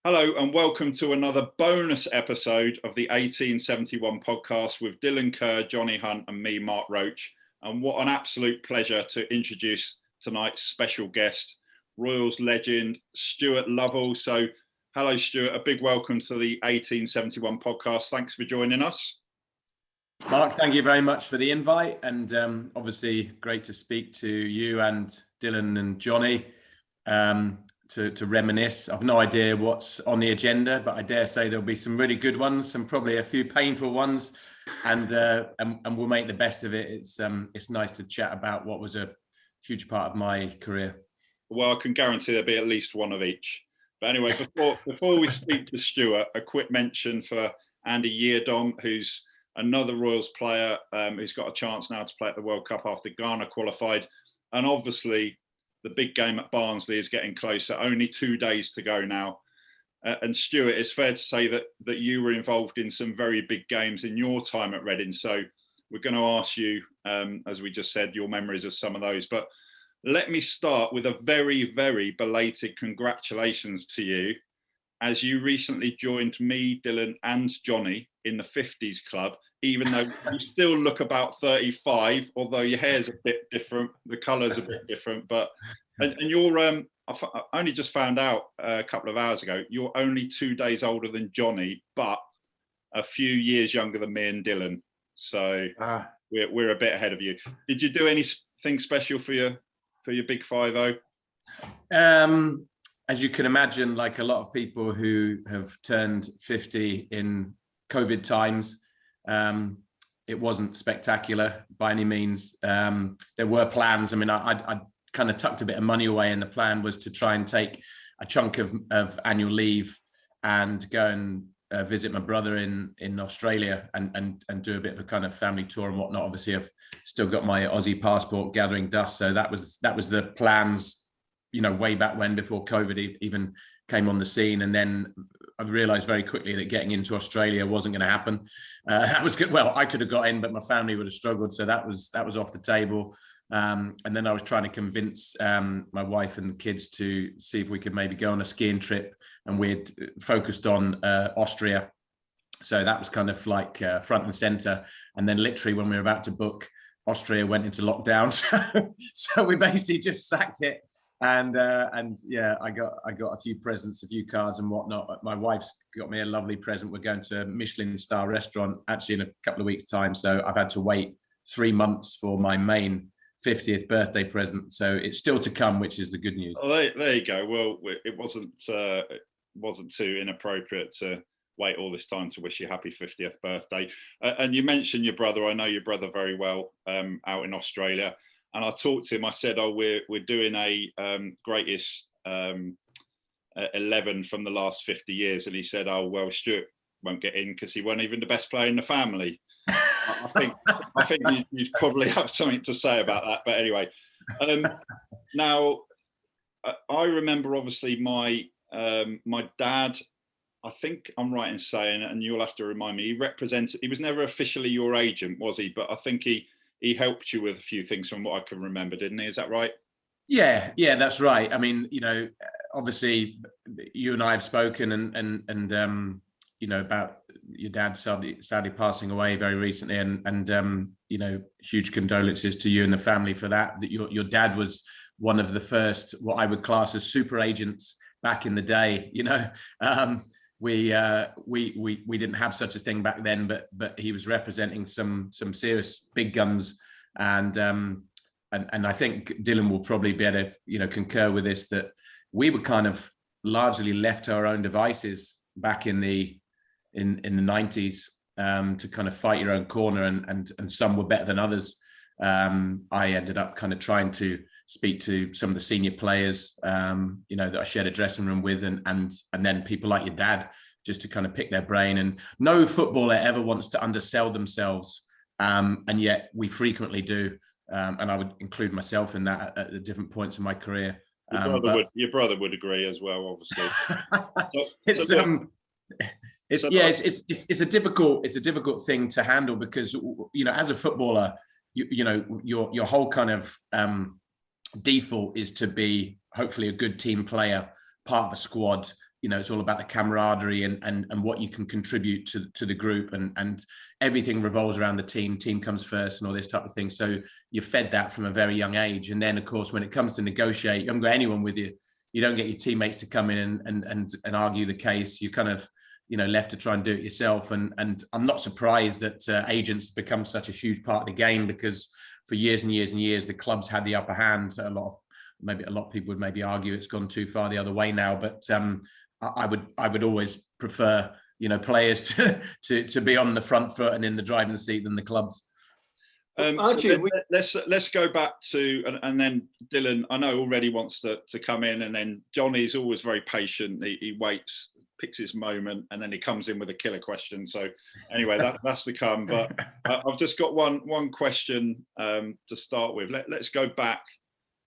Hello and welcome to another bonus episode of the 1871 podcast with Dylan Kerr, Johnny Hunt and me, Mark Roach. And what an absolute pleasure to introduce tonight's special guest, Royals legend, Stuart Lovell. So hello, Stuart, a big welcome to the 1871 podcast. Thanks for joining us. Mark, thank you very much for the invite, and obviously great to speak to you and Dylan and Johnny. To reminisce. I've no idea what's on the agenda, but I dare say there'll be some really good ones, some probably a few painful ones, and we'll make the best of it. It's nice to chat about what was a huge part of my career. Well, I can guarantee there'll be at least one of each. But anyway, before we speak to Stuart, a quick mention for Andy Yeardom, who's another Royals player who's got a chance now to play at the World Cup after Ghana qualified, and obviously the big game at Barnsley is getting closer. Only 2 days to go now. And Stuart, it's fair to say that you were involved in some very big games in your time at Reading. So we're going to ask you, as we just said, your memories of some of those. But let me start with a very, very belated congratulations to you, as you recently joined me, Dylan and Johnny in the 50s club, even though you still look about 35, although your hair's a bit different, the colour's a bit different. But and you're I only just found out a couple of hours ago, you're only 2 days older than Johnny, but a few years younger than me and Dylan. So we're a bit ahead of you. Did you do anything special for your big 5-0? As you can imagine, like a lot of people who have turned 50 in COVID times, it wasn't spectacular by any means. There were plans. I mean, I kind of tucked a bit of money away, and the plan was to try and take a chunk of annual leave and go and visit my brother in Australia and do a bit of a kind of family tour and whatnot. Obviously, I've still got my Aussie passport gathering dust, so that was the plans, way back when, before COVID even came on the scene. And then I realized very quickly that getting into Australia wasn't going to happen. That was good. Well, I could have got in, but my family would have struggled. So that was off the table. And then I was trying to convince my wife and the kids to see if we could maybe go on a skiing trip, and we'd focused on Austria. So that was kind of like front and center. And then literally when we were about to book, Austria went into lockdown. So we basically just sacked it. And yeah, I got a few presents, a few cards and whatnot. My wife's got me a lovely present. We're going to a Michelin star restaurant actually in a couple of weeks' time. So I've had to wait 3 months for my main 50th birthday present. So it's still to come, which is the good news. Oh, there you go. Well, it wasn't too inappropriate to wait all this time to wish you happy 50th birthday. And you mentioned your brother. I know your brother very well out in Australia. And I talked to him. I said, "Oh, we're doing a greatest 11 from the last 50 years." And he said, "Oh, well, Stuart won't get in because he wasn't even the best player in the family." I think you'd probably have something to say about that. But anyway, now I remember obviously my dad. I think I'm right in saying, and you'll have to remind me, he was never officially your agent, was he? But I think he helped you with a few things from what I can remember, didn't he? Is that right? Yeah, that's right. I mean, obviously you and I have spoken and about your dad sadly passing away very recently, and huge condolences to you and the family for that. That your dad was one of the first, what I would class as super agents back in the day. We didn't have such a thing back then, but he was representing some serious big guns, and I think Dylan will probably be able to concur with this, that we were kind of largely left to our own devices back in the 90s to kind of fight your own corner, and some were better than others. I ended up kind of trying to speak to some of the senior players, that I shared a dressing room with, and then people like your dad, just to kind of pick their brain. And no footballer ever wants to undersell themselves, and yet we frequently do. And I would include myself in that at different points in my career. Your brother would agree as well, obviously. It's a difficult thing to handle, because as a footballer, your whole kind of default is to be hopefully a good team player, part of a squad, it's all about the camaraderie and what you can contribute to the group, and everything revolves around the team comes first and all this type of thing. So you're fed that from a very young age. And then of course, when it comes to negotiate, you haven't got anyone with you. You don't get your teammates to come in and argue the case. You kind of, left to try and do it yourself. And I'm not surprised that agents become such a huge part of the game, because for years and years and years, the clubs had the upper hand. A lot of people would maybe argue it's gone too far the other way now, but I would always prefer, players to be on the front foot and in the driving seat than the clubs. Let's go back to, and then Dylan, I know already wants to come in, and then Johnny's always very patient. He waits, picks his moment, and then he comes in with a killer question. So anyway, that's to come. But I've just got one question to start with. Let's go back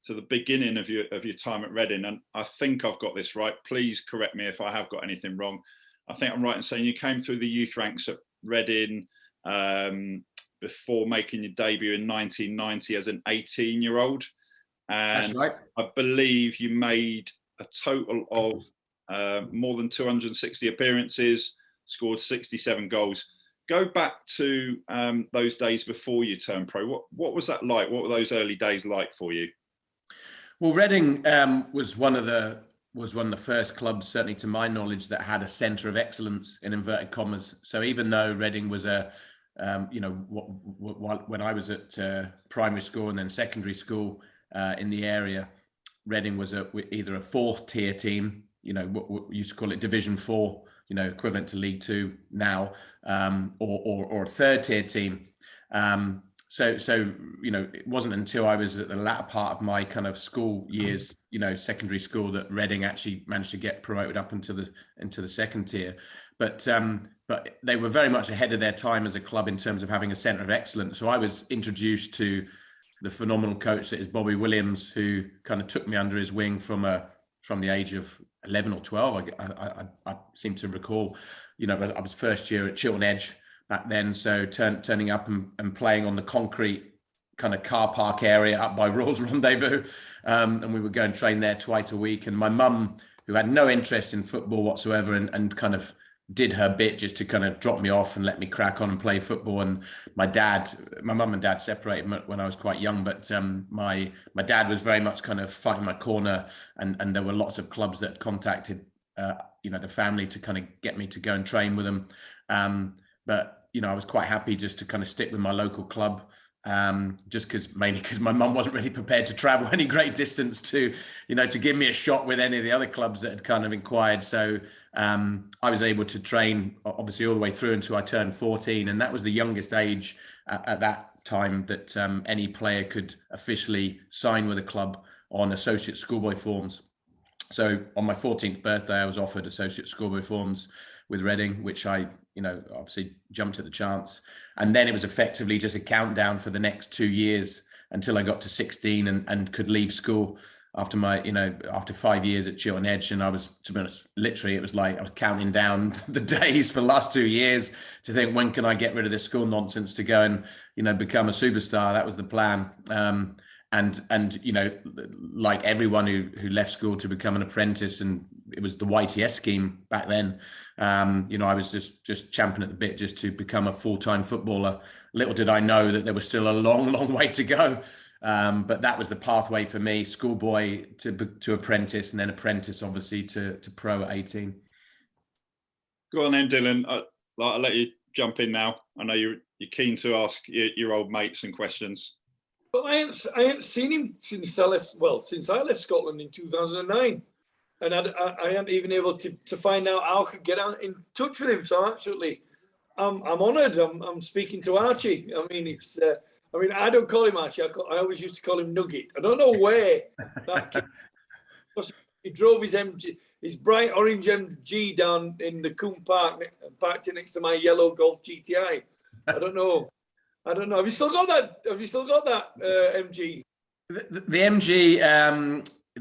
to the beginning of your time at Reading, and I think I've got this right. Please correct me if I have got anything wrong. I think I'm right in saying you came through the youth ranks at Reading before making your debut in 1990 as an 18-year-old. And that's right. I believe you made a total of more than 260 appearances, scored 67 goals. Go back to those days before you turned pro. What was that like? What were those early days like for you? Well, Reading was one of the first clubs, certainly to my knowledge, that had a centre of excellence in inverted commas. So even though Reading was when I was at primary school and then secondary school in the area, Reading was either a fourth tier team, what we used to call it Division 4, equivalent to League 2 now, or a third tier team. So it wasn't until I was at the latter part of my kind of school years, secondary school, that Reading actually managed to get promoted up into the second tier. But they were very much ahead of their time as a club in terms of having a centre of excellence. So I was introduced to the phenomenal coach that is Bobby Williams, who kind of took me under his wing from the age of 11 or 12. I seem to recall, I was first year at Chiltern Edge back then. So turning up and playing on the concrete kind of car park area up by Royals Rendezvous. And we would go and train there twice a week. And my mum, who had no interest in football whatsoever, and kind of did her bit just to kind of drop me off and let me crack on and play football. And my mum and dad separated when I was quite young, but my dad was very much kind of fighting my corner, and there were lots of clubs that contacted the family to kind of get me to go and train with them. But I was quite happy just to kind of stick with my local club, mainly because my mum wasn't really prepared to travel any great distance to give me a shot with any of the other clubs that had kind of inquired. So I was able to train obviously all the way through until I turned 14, and that was the youngest age at that time that any player could officially sign with a club on associate schoolboy forms. So on my 14th birthday, I was offered associate schoolboy forms with Reading, which I obviously jumped at the chance. And then it was effectively just a countdown for the next 2 years until I got to 16 and could leave school after after 5 years at Chiltern Edge. And I was, to be honest, literally, it was like I was counting down the days for the last 2 years to think, when can I get rid of this school nonsense to go and, become a superstar? That was the plan. And like everyone who left school to become an apprentice, and it was the YTS scheme back then, I was just champing at the bit just to become a full-time footballer. Little did I know that there was still a long, long way to go. But that was the pathway for me: schoolboy to apprentice, and then apprentice, obviously, to pro at 18. Go on then, Dylan. I'll let you jump in now. I know you're keen to ask your old mates some questions. Well, I haven't seen him since I left Scotland in 2009, and I haven't even able to find out how I could get in touch with him. So I'm honoured. I'm speaking to Archie. I mean, I don't call him Archie. I always used to call him Nugget. I don't know where that kid, he drove his bright orange MG down in the Coombe Park, parked it next to my yellow Golf GTI. I don't know. Have you still got that MG? The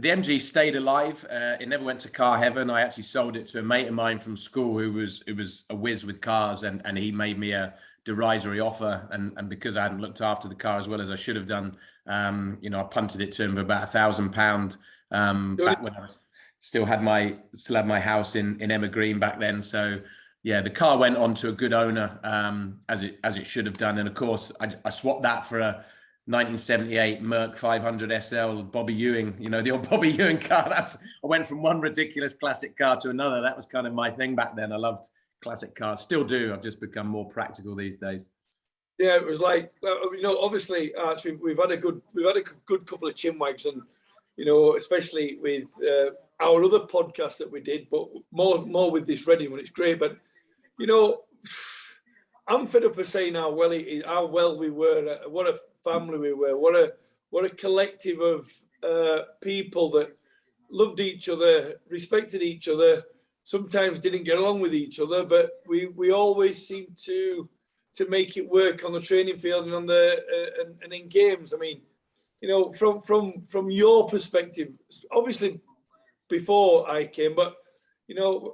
MG stayed alive. It never went to car heaven. I actually sold it to a mate of mine from school who was a whiz with cars, and he made me a derisory offer. And because I hadn't looked after the car as well as I should have done, I punted it to him for about £1,000. Back when I was still had my house in Emma Green back then. So yeah, the car went on to a good owner, as it should have done. And of course, I swapped that for a 1978 Merc 500 SL Bobby Ewing, the old Bobby Ewing car. I went from one ridiculous classic car to another. That was kind of my thing back then. I loved classic cars, still do. I've just become more practical these days. Yeah, it was like, obviously, actually, we've had a good couple of chinwags, and especially with our other podcast that we did, but more with this Reading one. It's great, but I'm fed up of saying how well we were, what a family we were, what a collective of people that loved each other, respected each other. Sometimes didn't get along with each other, but we always seemed to make it work on the training field and on and in games. I mean, from your perspective, obviously before I came, but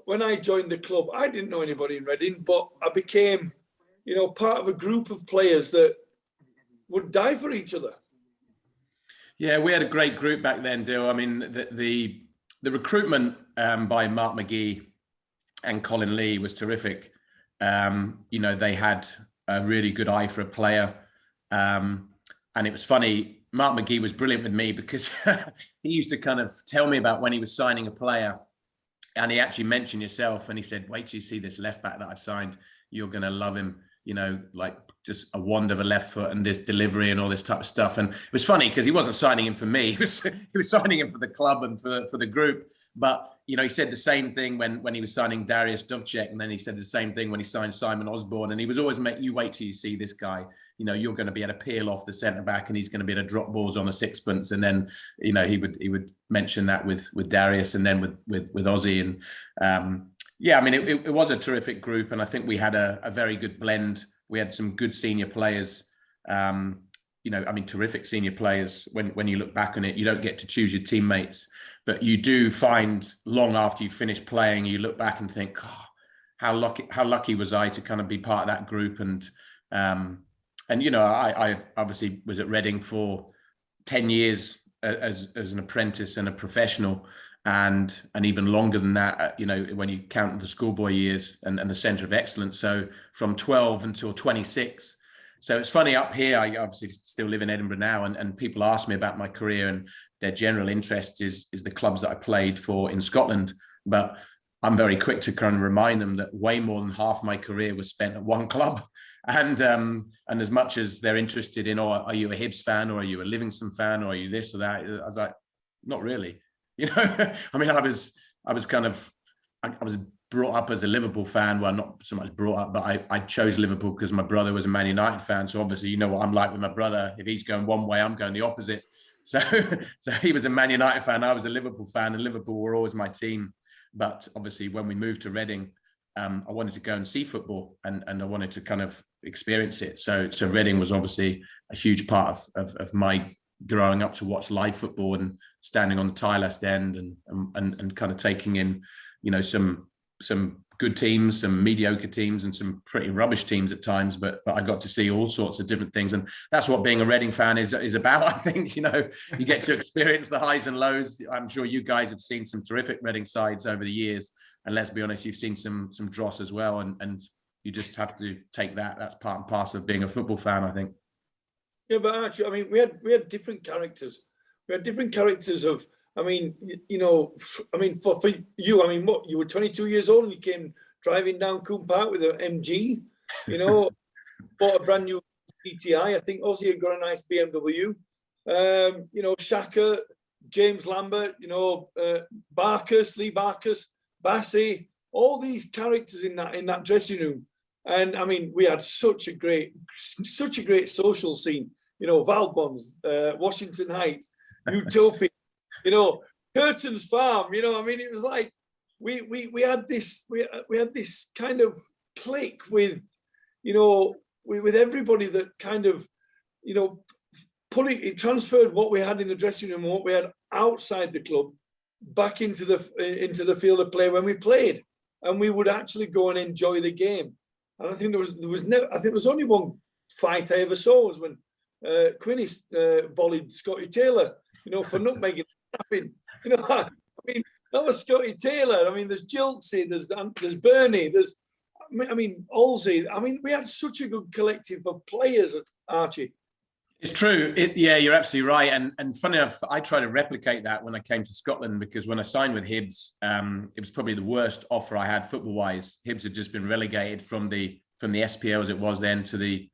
when I joined the club, I didn't know anybody in Reading, but I became, part of a group of players that would die for each other. Yeah, we had a great group back then, Dill. I mean, the recruitment by Mark McGee and Colin Lee was terrific. They had a really good eye for a player. And it was funny, Mark McGee was brilliant with me because he used to kind of tell me about when he was signing a player, and he actually mentioned yourself, and he said, wait till you see this left back that I've signed. You're going to love him. Like just a wand of a left foot and this delivery and all this type of stuff. And it was funny because he wasn't signing him for me. He was signing him for the club and for the group. But, he said the same thing when he was signing Darius Dovcek. And then he said the same thing when he signed Simon Osborne. And he was always, you wait till you see this guy. You're going to be able to peel off the centre back and he's going to be able to drop balls on a sixpence. And then, he would mention that with Darius and then with Ozzy. And, yeah, I mean, it was a terrific group, and I think we had a very good blend. We had some good senior players, terrific senior players. When you look back on it, you don't get to choose your teammates, but you do find long after you finish playing, you look back and think, oh, how lucky was I to kind of be part of that group. And I obviously was at Reading for 10 years as an apprentice and a professional. And even longer than that, when you count the schoolboy years and the centre of excellence. So from 12 until 26. So it's funny, up here, I obviously still live in Edinburgh now, and people ask me about my career, and their general interest is the clubs that I played for in Scotland. But I'm very quick to kind of remind them that way more than half my career was spent at one club. And as much as they're interested in, are you a Hibs fan, or are you a Livingston fan, or are you this or that? I was like, not really. I mean, I was brought up as a Liverpool fan. Well, not so much brought up, but I chose Liverpool because my brother was a Man United fan. So obviously, you know what I'm like with my brother. If he's going one way, I'm going the opposite. So he was a Man United fan. I was a Liverpool fan, and Liverpool were always my team. But obviously, when we moved to Reading, I wanted to go and see football, and I wanted to kind of experience it. So Reading was obviously a huge part of my growing up to watch live football and standing on the Tylehurst end and kind of taking in, some good teams, some mediocre teams, and some pretty rubbish teams at times. But I got to see all sorts of different things, and that's what being a Reading fan is about. I think you get to experience the highs and lows. I'm sure you guys have seen some terrific Reading sides over the years, and let's be honest, you've seen some dross as well, and you just have to take that. That's part and parcel of being a football fan, I think. Yeah, but actually, I mean, we had different characters. We had different characters of, for you, I mean, what, you were 22 years old and you came driving down Coombe Park with an MG, bought a brand new GTI. I think Ozzy had got a nice BMW. Shaka, James Lambert, Barkus, Lee Barkus, Bassey, all these characters in that dressing room. And I mean, we had such a great social scene, Valbon's, Washington Heights, Utopia, Curtains Farm, it was like, we had this kind of click with everybody that kind of, it transferred what we had in the dressing room and what we had outside the club back into the field of play when we played, and we would actually go and enjoy the game. And I think there was only one fight I ever saw was when Quinny volleyed Scotty Taylor, for nutmegging, snapping. I mean, That was Scotty Taylor. I mean, there's Jiltsy, there's Bernie, there's, I mean, Olsey. I mean, we had such a good collective of players, Archie. It's true. Yeah, you're absolutely right. And funny enough, I tried to replicate that when I came to Scotland, because when I signed with Hibs, it was probably the worst offer I had football-wise. Hibs had just been relegated from the SPL as it was then to the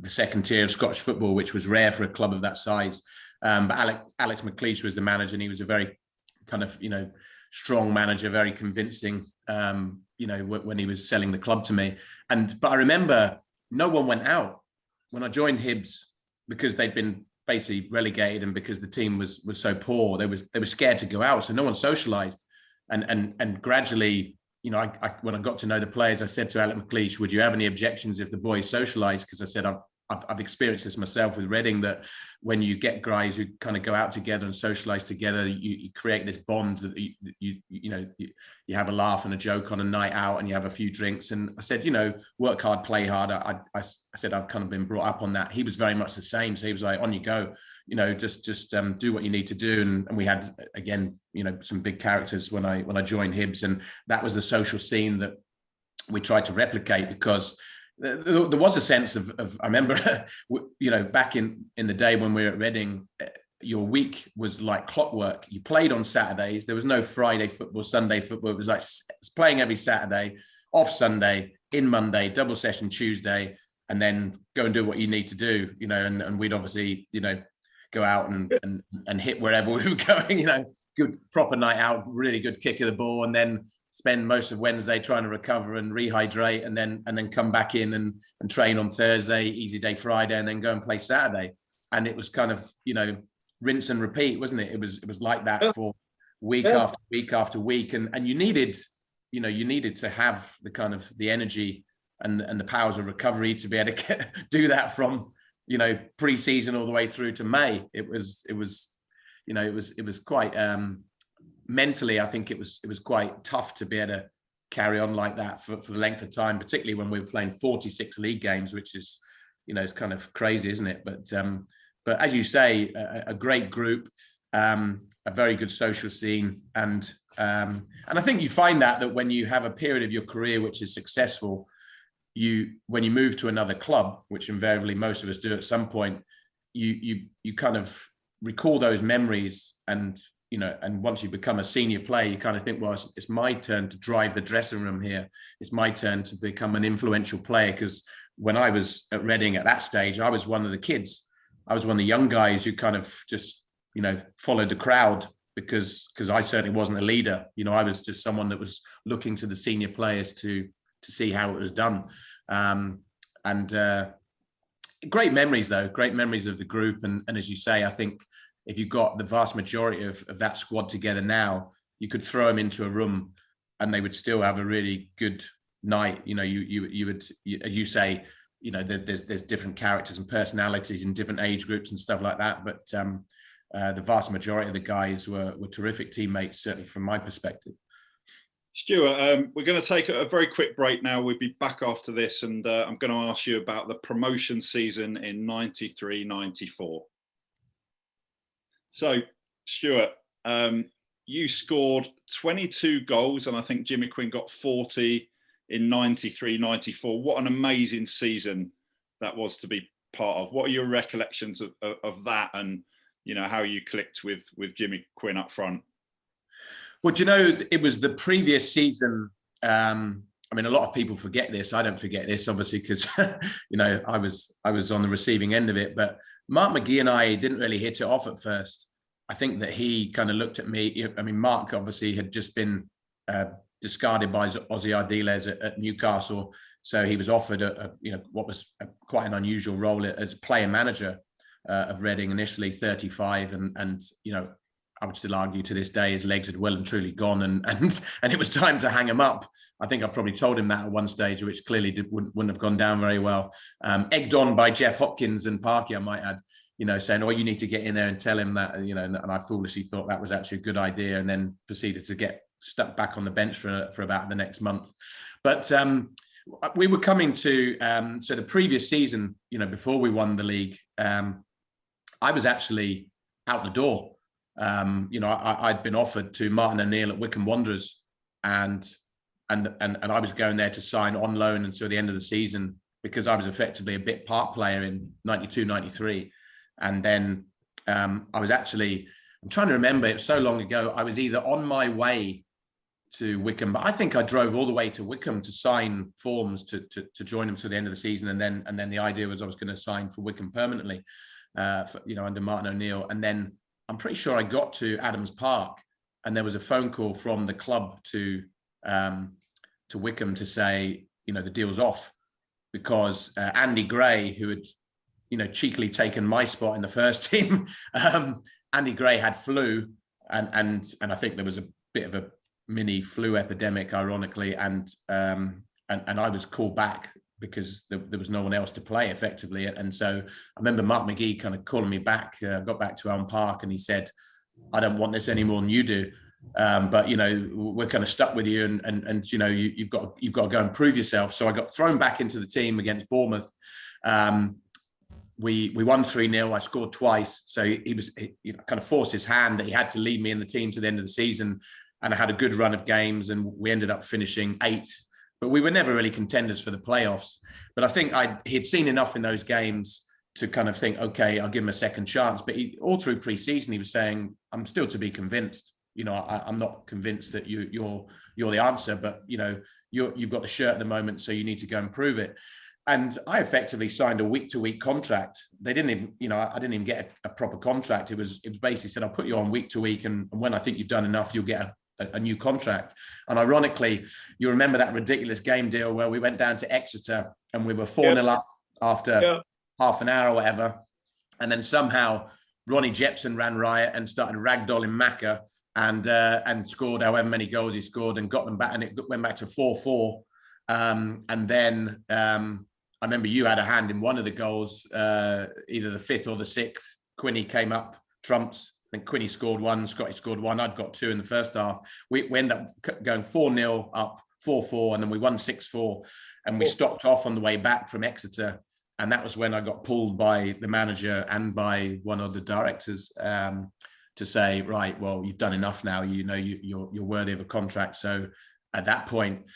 second tier of Scottish football, which was rare for a club of that size. But Alex McLeish was the manager, and he was a very kind of strong manager, very convincing. When he was selling the club to me, but I remember no one went out when I joined Hibs, because they'd been basically relegated, and because the team was so poor, they were scared to go out, so no one socialised. And gradually, when I got to know the players, I said to Alex McLeish, "Would you have any objections if the boys socialise?" Because I said I've experienced this myself with Reading, that when you get guys who kind of go out together and socialise together, you create this bond that you have a laugh and a joke on a night out, and you have a few drinks. And I said, work hard, play hard. I said I've kind of been brought up on that. He was very much the same. So he was like, on you go, just do what you need to do. And we had, again, some big characters when I joined Hibs, and that was the social scene that we tried to replicate, because there was a sense of I remember, back in the day when we were at Reading, your week was like clockwork. You played on Saturdays. There was no Friday football, Sunday football. It was like playing every Saturday, off Sunday, in Monday, double session Tuesday, and then go and do what you need to do, and we'd obviously, go out and hit wherever we were going, good proper night out, really good kick of the ball, and then spend most of Wednesday trying to recover and rehydrate, and then come back in and train on Thursday, easy day Friday, and then go and play Saturday. And it was kind of, rinse and repeat, wasn't it? It was like that for week after week after week. And you needed to have the kind of the energy and the powers of recovery to be able to do that from, pre-season all the way through to May. It was quite, mentally, I think it was quite tough to be able to carry on like that for the length of time, particularly when we were playing 46 league games, which is, it's kind of crazy, isn't it? But as you say, a great group, a very good social scene, and I think you find that when you have a period of your career which is successful, when you move to another club, which invariably most of us do at some point, you kind of recall those memories, and once you become a senior player, you kind of think, well, it's my turn to drive the dressing room here. It's my turn to become an influential player. Because when I was at Reading at that stage, I was one of the kids. I was one of the young guys who kind of just, followed the crowd, because I certainly wasn't a leader. I was just someone that was looking to the senior players to see how it was done. Great memories, though. Great memories of the group. And as you say, I think if you got the vast majority of that squad together now, you could throw them into a room and they would still have a really good night. You would, as you say, there's different characters and personalities in different age groups and stuff like that. But the vast majority of the guys were terrific teammates, certainly from my perspective. Stuart, we're going to take a very quick break now. We'll be back after this, and I'm going to ask you about the promotion season in 93-94. So, Stuart, you scored 22 goals, and I think Jimmy Quinn got 40 in 93-94. What an amazing season that was to be part of. What are your recollections of that, and how you clicked with Jimmy Quinn up front? Well, it was the previous season. I mean, a lot of people forget this. I don't forget this, obviously, because I was on the receiving end of it. But Mark McGee and I didn't really hit it off at first. I think that he kind of looked at me. I mean, Mark obviously had just been discarded by Ozzy Ardiles at Newcastle, so he was offered what was quite an unusual role as player manager of Reading initially, 35, and I would still argue to this day his legs had well and truly gone, and it was time to hang him up. I think I probably told him that at one stage, which clearly wouldn't have gone down very well. Egged on by Jeff Hopkins and Parky, I might add, saying, "Oh, you need to get in there and tell him that," and I foolishly thought that was actually a good idea, and then proceeded to get stuck back on the bench for about the next month. But we were coming to so the previous season, before we won the league, I was actually out the door. I'd been offered to Martin O'Neill at Wycombe Wanderers, and I was going there to sign on loan until the end of the season, because I was effectively a bit part player in 92, 93. And then I was actually, I'm trying to remember, it was so long ago, I was either on my way to Wycombe, but I think I drove all the way to Wycombe to sign forms to join them to the end of the season. And then the idea was I was going to sign for Wycombe permanently, under Martin O'Neill. And then I'm pretty sure I got to Adams Park, and there was a phone call from the club to Wycombe to say, the deal's off, because Andy Gray, who had, cheekily taken my spot in the first team, Andy Gray had flu, and I think there was a bit of a mini flu epidemic, ironically, and I was called back because there was no one else to play effectively. And so I remember Mark McGee kind of calling me back, got back to Elm Park, and he said, I don't want this any more than you do. But we're kind of stuck with you, and you've got to go and prove yourself. So I got thrown back into the team against Bournemouth. We won 3-0. I scored twice. So he kind of forced his hand that he had to leave me in the team to the end of the season. And I had a good run of games, and we ended up finishing 8th. But we were never really contenders for the playoffs. But I think he'd seen enough in those games to kind of think, okay, I'll give him a second chance. But all through pre-season, he was saying, I'm still to be convinced. I'm not convinced that you're the answer, but you've got the shirt at the moment, so you need to go and prove it. And I effectively signed a week-to-week contract. They didn't even, I didn't even get a proper contract. It was basically said, I'll put you on week-to-week, and when I think you've done enough, you'll get a new contract. And ironically, you remember that ridiculous game deal where we went down to Exeter and we were 4-0 up after half an hour or whatever, and then somehow Ronnie Jepson ran riot and started ragdolling Macca, and scored however many goals he scored and got them back, and it went back to 4-4. And then I remember you had a hand in one of the goals, either the 5th or the 6th. Quinny came up, trumps. I think Quinny scored 1, Scotty scored 1. I'd got 2 in the first half. We ended up going 4-0 up, 4-4, and then we won 6-4. And we stopped off on the way back from Exeter. And that was when I got pulled by the manager and by one of the directors to say, right, well, you've done enough now. You're worthy of a contract. So at that point,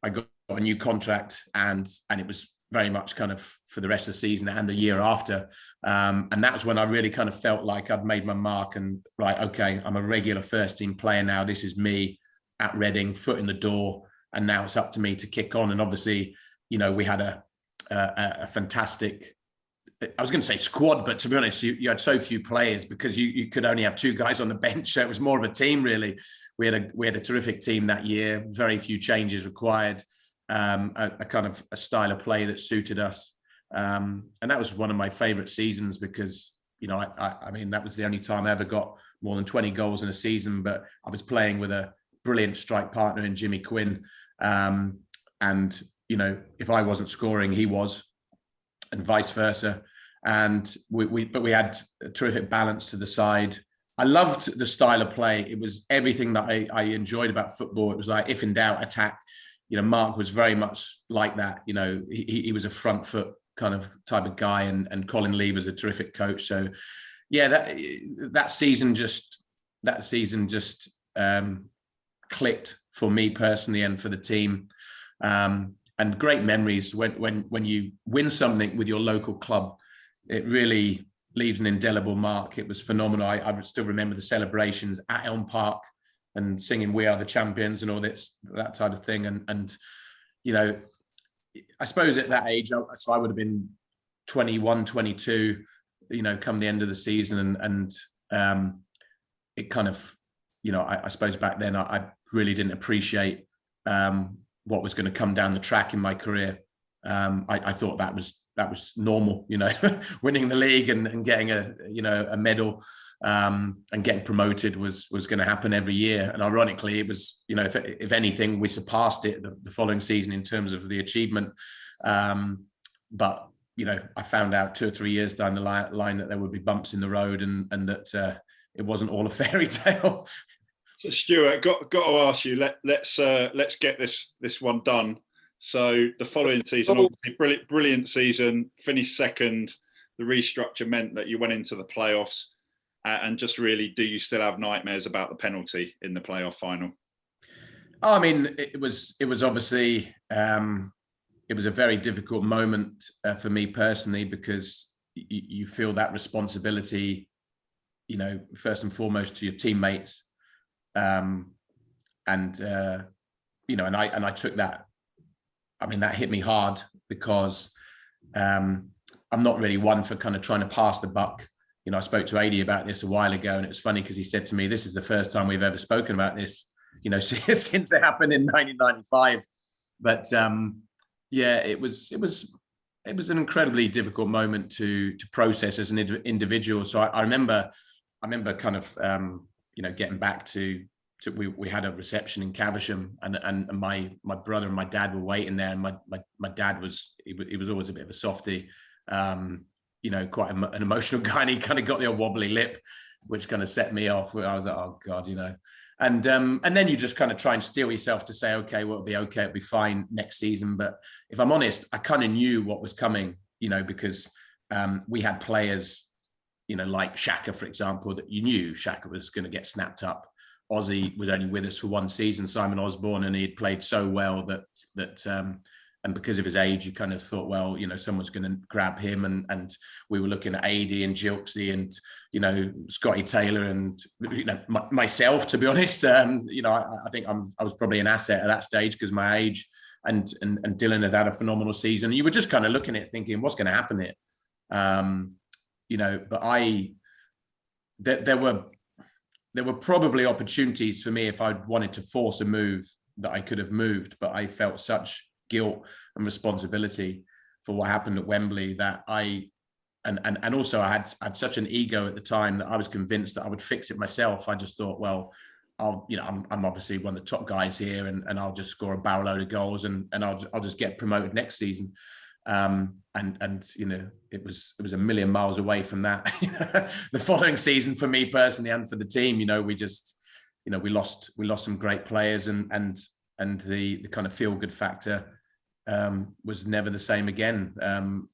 I got a new contract, and it was very much kind of for the rest of the season and the year after. And that was when I really kind of felt like I'd made my mark, and right, okay, I'm a regular first team player now. This is me at Reading, foot in the door, and now it's up to me to kick on. And obviously, we had a fantastic, I was going to say squad, but to be honest, you had so few players because you could only have 2 guys on the bench. So it was more of a team, really. We had a terrific team that year, very few changes required. A kind of a style of play that suited us. And that was one of my favorite seasons because, I mean, that was the only time I ever got more than 20 goals in a season, but I was playing with a brilliant strike partner in Jimmy Quinn. And, if I wasn't scoring, he was, and vice versa. And we had a terrific balance to the side. I loved the style of play. It was everything that I enjoyed about football. It was like, if in doubt, attack. Mark was very much like that. He was a front foot kind of type of guy, and Colin Lee was a terrific coach. So, yeah, that season just clicked for me personally and for the team. And great memories when you win something with your local club, it really leaves an indelible mark. It was phenomenal. I still remember the celebrations at Elm Park, and singing "We Are the Champions" and all that type of thing. And I suppose at that age, so I would have been 21, 22, come the end of the season. And it kind of, I suppose back then I really didn't appreciate what was going to come down the track in my career. I thought that was normal, winning the league and getting a medal. And getting promoted was going to happen every year. And ironically, it was, if anything, we surpassed it the following season in terms of the achievement. But, I found out 2 or 3 years down the line that there would be bumps in the road, and that it wasn't all a fairy tale. So Stuart, got to ask you, let's get this one done. So the following season, obviously brilliant season, finished second. The restructure meant that you went into the playoffs. And just really, do you still have nightmares about the penalty in the playoff final? Oh, I mean, it was obviously it was a very difficult moment for me personally, because you feel that responsibility, you know, first and foremost to your teammates, and you know, and I took that. I mean, that hit me hard, because I'm not really one for kind of trying to pass the buck. You know, I spoke to AD about this a while ago, and it was funny because he said to me, "This is the first time we've ever spoken about this, you know, since it happened in 1995." But yeah, it was an incredibly difficult moment to process as an individual. So I remember kind of you know, getting back to we had a reception in Caversham, and my brother and my dad were waiting there, and my dad was he was always a bit of a softie, you know, quite an emotional guy, and he kind of got the old wobbly lip, which kind of set me off. I was like, oh God, you know. And then you just kind of try and steel yourself to say, okay, well, it'll be okay, it'll be fine next season. But if I'm honest, I kind of knew what was coming, you know, because we had players, you know, like Xhaka, for example, that you knew Xhaka was going to get snapped up. Ozzy was only with us for one season, Simon Osborne, and he had played so well that and because of his age, you kind of thought, well, you know, someone's going to grab him, and we were looking at AD and Gilksy and, you know, Scotty Taylor and, you know, myself, to be honest. You know, I think I was probably an asset at that stage because my age, and Dylan had a phenomenal season. You were just kind of looking at it thinking, what's going to happen here? You know, but there were probably opportunities for me if I wanted to force a move that I could have moved, but I felt such guilt and responsibility for what happened at Wembley that and also I had such an ego at the time that I was convinced that I would fix it myself. I just thought, well, I'm obviously one of the top guys here, and I'll just score a barrel load of goals, and I'll just get promoted next season. And you know, it was a million miles away from that. The following season, for me personally and for the team, you know, we just, you know, we lost some great players, and the kind of feel good factor was never the same again.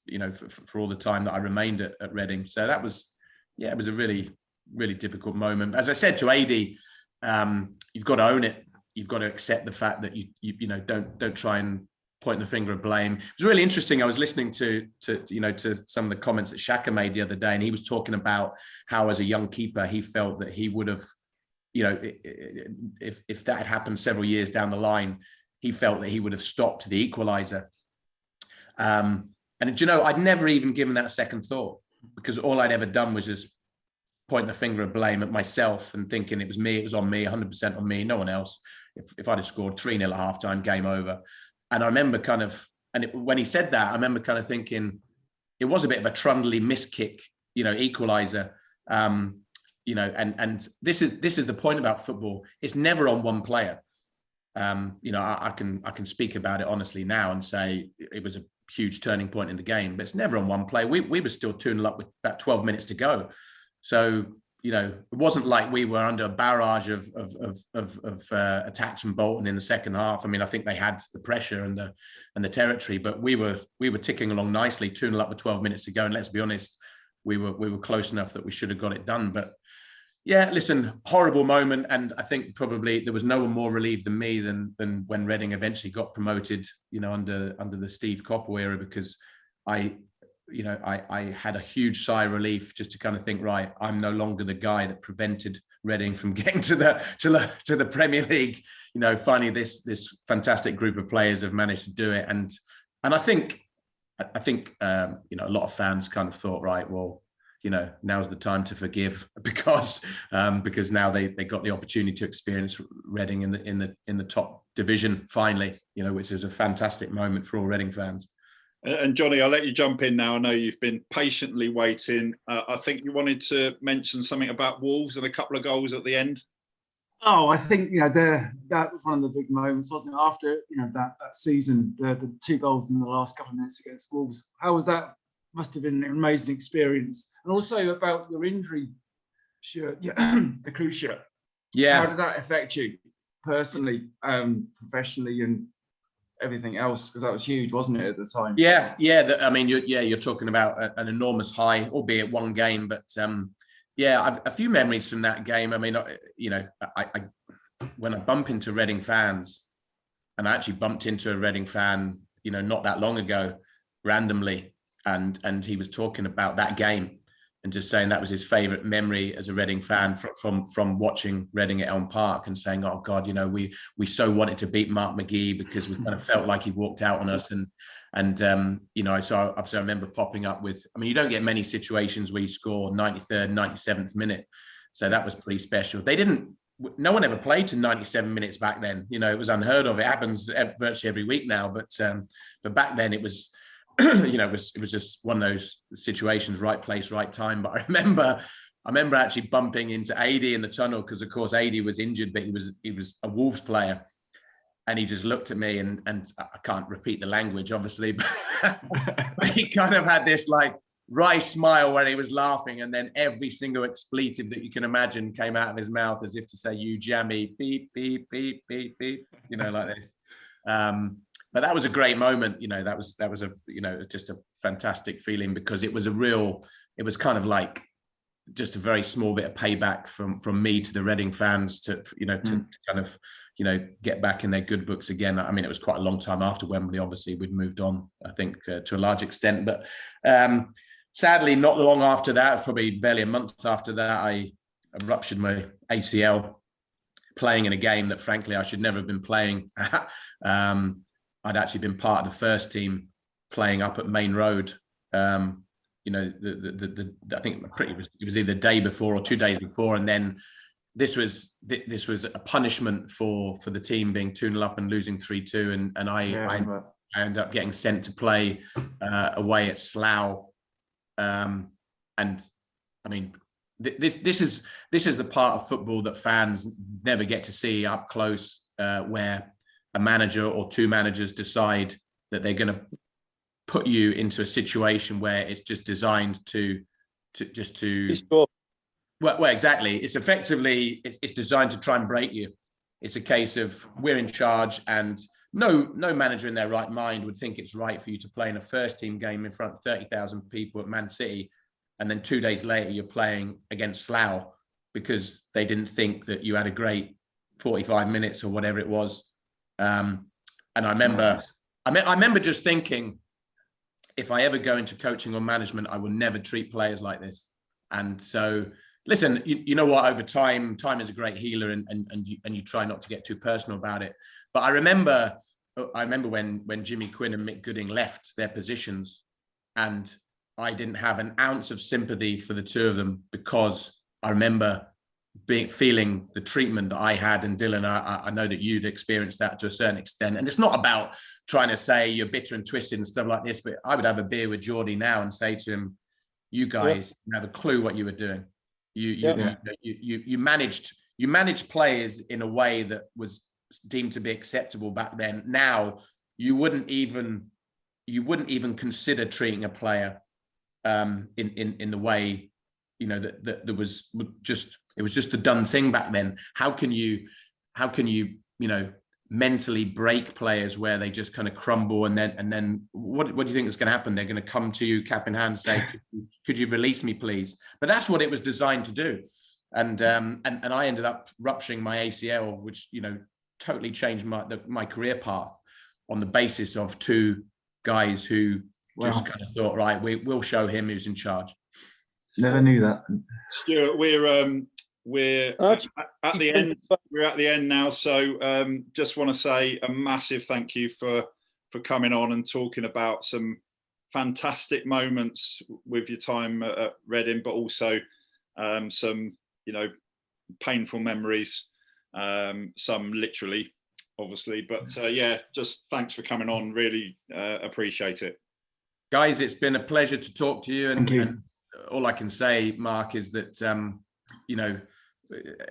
You know, for all the time that I remained at Reading. So that was, yeah, it was a really, really difficult moment. As I said to AD, you've got to own it. You've got to accept the fact that you know, don't try and point the finger of blame. It was really interesting. I was listening to some of the comments that Xhaka made the other day, and he was talking about how, as a young keeper, he felt that he would have, you know, if that had happened several years down the line, he felt that he would have stopped the equaliser. And you know, I'd never even given that a second thought, because all I'd ever done was just point the finger of blame at myself and thinking it was me, it was on me, 100% on me, no one else. If I'd have scored 3-0 at halftime, game over. And I remember kind of, when he said that, I remember kind of thinking it was a bit of a trundly miss kick, you know, equaliser. You know, and this is the point about football. It's never on one player. You know, I can speak about it honestly now and say it was a huge turning point in the game, but it's never on one player. We were still 2-0 up with about 12 minutes to go. So, you know, it wasn't like we were under a barrage of attacks from Bolton in the second half. I mean, I think they had the pressure and the territory, but we were ticking along nicely, 2-0 up with 12 minutes to go. And let's be honest, we were close enough that we should have got it done. But yeah, listen, horrible moment. And I think probably there was no one more relieved than me than when Reading eventually got promoted, you know, under the Steve Coppell era, because I had a huge sigh of relief just to kind of think, right, I'm no longer the guy that prevented Reading from getting to the Premier League. You know, finally this fantastic group of players have managed to do it. And I think you know, a lot of fans kind of thought, right, well, you know, now's the time to forgive, because now they got the opportunity to experience Reading in the top division finally, you know, which is a fantastic moment for all Reading fans. And Johnny, I'll let you jump in now. I know you've been patiently waiting. I think you wanted to mention something about Wolves and a couple of goals at the end. Oh, I think, you know, that was one of the big moments, wasn't it? After, you know, that season, the 2 goals in the last couple of minutes against Wolves. How was that? Must have been an amazing experience. And also about your injury shirt, the crew shirt. Yeah. How did that affect you personally, professionally, and everything else? Because that was huge, wasn't it, at the time? Yeah. I mean, you're talking about an enormous high, albeit one game, but Yeah, I've a few memories from that game. I mean, you know, I when I bump into Reading fans, and I actually bumped into a Reading fan, you know, not that long ago, randomly, and he was talking about that game and just saying that was his favourite memory as a Reading fan from watching Reading at Elm Park, and saying, "Oh God, you know, we so wanted to beat Mark McGee because we kind of felt like he walked out on us." And you know, so I remember popping up with. I mean, you don't get many situations where you score 93rd, 97th minute, so that was pretty special. They didn't. No one ever played to 97 minutes back then. You know, it was unheard of. It happens virtually every week now, but back then it was. You know, it was just one of those situations, right place, right time. But I remember actually bumping into AD in the tunnel because, of course, AD was injured, but he was a Wolves player, and he just looked at me and I can't repeat the language, obviously, but he kind of had this like wry smile when he was laughing, and then every single expletive that you can imagine came out of his mouth as if to say, "You jammy, beep beep beep beep beep," you know, like this. But that was a great moment, you know. That was a, you know, just a fantastic feeling, because it was kind of like just a very small bit of payback from me to the Reading fans to, you know, to kind of, you know, get back in their good books again. I mean, it was quite a long time after Wembley. Obviously, we'd moved on, I think, to a large extent. But sadly, not long after that, probably barely a month after that, I ruptured my ACL playing in a game that, frankly, I should never have been playing. I'd actually been part of the first team playing up at Main Road. You know, I think it was either the day before or 2 days before, and then this was a punishment for the team being 2-0 up and losing 3-2, and I ended up getting sent to play away at Slough, and I mean, this is the part of football that fans never get to see up close, where a manager or two managers decide that they're going to put you into a situation where it's just designed to well, exactly. It's effectively it's designed to try and break you. It's a case of we're in charge, and no manager in their right mind would think it's right for you to play in a first team game in front of 30,000 people at Man City, and then 2 days later you're playing against Slough because they didn't think that you had a great 45 minutes or whatever it was. And I remember just thinking, if I ever go into coaching or management, I will never treat players like this. And so, listen, you know what? Over time is a great healer, and you try not to get too personal about it. But I remember when Jimmy Quinn and Mick Gooding left their positions, and I didn't have an ounce of sympathy for the two of them, because I remember feeling the treatment that I had. And Dylan, I know that you'd experienced that to a certain extent. And it's not about trying to say you're bitter and twisted and stuff like this, but I would have a beer with Geordie now and say to him, "You guys have a clue what you were doing. You managed players in a way that was deemed to be acceptable back then. Now you wouldn't even consider treating a player in the way, you know, that there was just, it was just the done thing back then. How can you you know, mentally break players where they just kind of crumble, and then what do you think is going to happen? They're going to come to you cap in hand and say, could you release me, please? But that's what it was designed to do. And I ended up rupturing my ACL, which, you know, totally changed my career path, on the basis of two guys who just kind of thought, right, we'll show him who's in charge. Never knew that. Stuart, we're at the end. We're at the end now, so just want to say a massive thank you for coming on and talking about some fantastic moments with your time at Reading, but also some, you know, painful memories, some literally, obviously. But yeah, just thanks for coming on. Really appreciate it, guys. It's been a pleasure to talk to you, and all I can say, Mark, is that you know,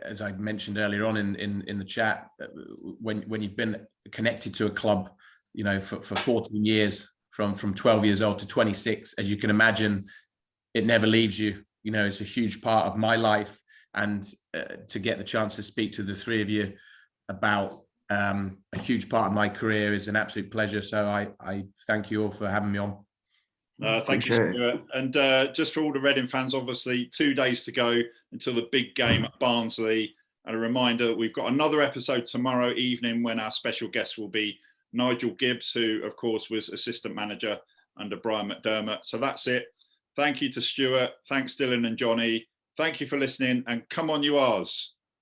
as I mentioned earlier on in the chat, when you've been connected to a club, you know, for 14 years, from 12 years old to 26, as you can imagine, it never leaves you. You know, it's a huge part of my life, and to get the chance to speak to the three of you about a huge part of my career is an absolute pleasure. So I thank you all for having me on. Thank you, Stuart. And just for all the Reading fans, obviously 2 days to go until the big game at Barnsley. And a reminder, we've got another episode tomorrow evening when our special guest will be Nigel Gibbs, who, of course, was assistant manager under Brian McDermott. So that's it. Thank you to Stuart. Thanks, Dylan and Johnny. Thank you for listening, and come on, you R's.